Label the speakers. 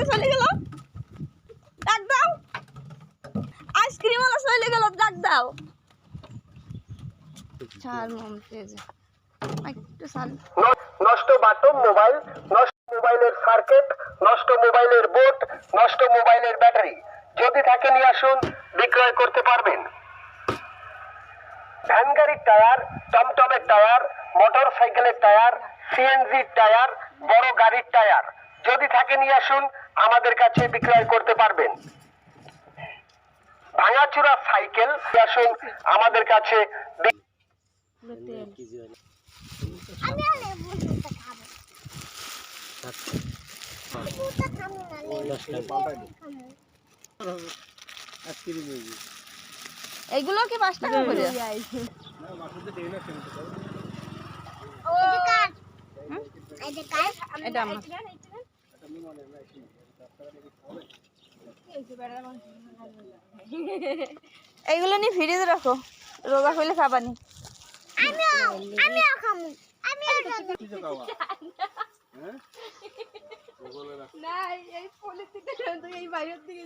Speaker 1: চলে গেল, ডাক দাও। আইসক্রিম ওলা চলে গেল, ডাক দাও। চার মমতেজ একটু সাল
Speaker 2: নষ্ট বাটন মোবাইল, নষ্ট মোবাইলের সার্কিট, নষ্ট মোবাইলের বোর্ড, নষ্ট মোবাইলের ব্যাটারি যদি থাকে নিয়ে আসুন, বিক্রয় করতে পারবেন। ভ্যান গাড়ির টায়ার, টমটমের টায়ার, মোটর সাইকেলের টায়ার, সিএনজির টায়ার, বড় গাড়ির টায়ার যদি থাকে নিয়ে আসুন, আমাদের কাছে বিক্রয় করতে পারবেন। ভাঙাচুরা সাইকেল নিয়ে আসুন, আমাদের কাছে
Speaker 3: আমি আরে বুঝতে খাবো। বুঝতে খাবো না
Speaker 1: এগুলো কি 5 টাকা করে? এটা আমার। এইগুলো নি ফ্রিজে রাখো, রোগা হইলে খাবানি।
Speaker 3: আমিও খাবো। আমিও খাবো।
Speaker 1: না এই পলিথিনটা তো এই বাইরের দিকে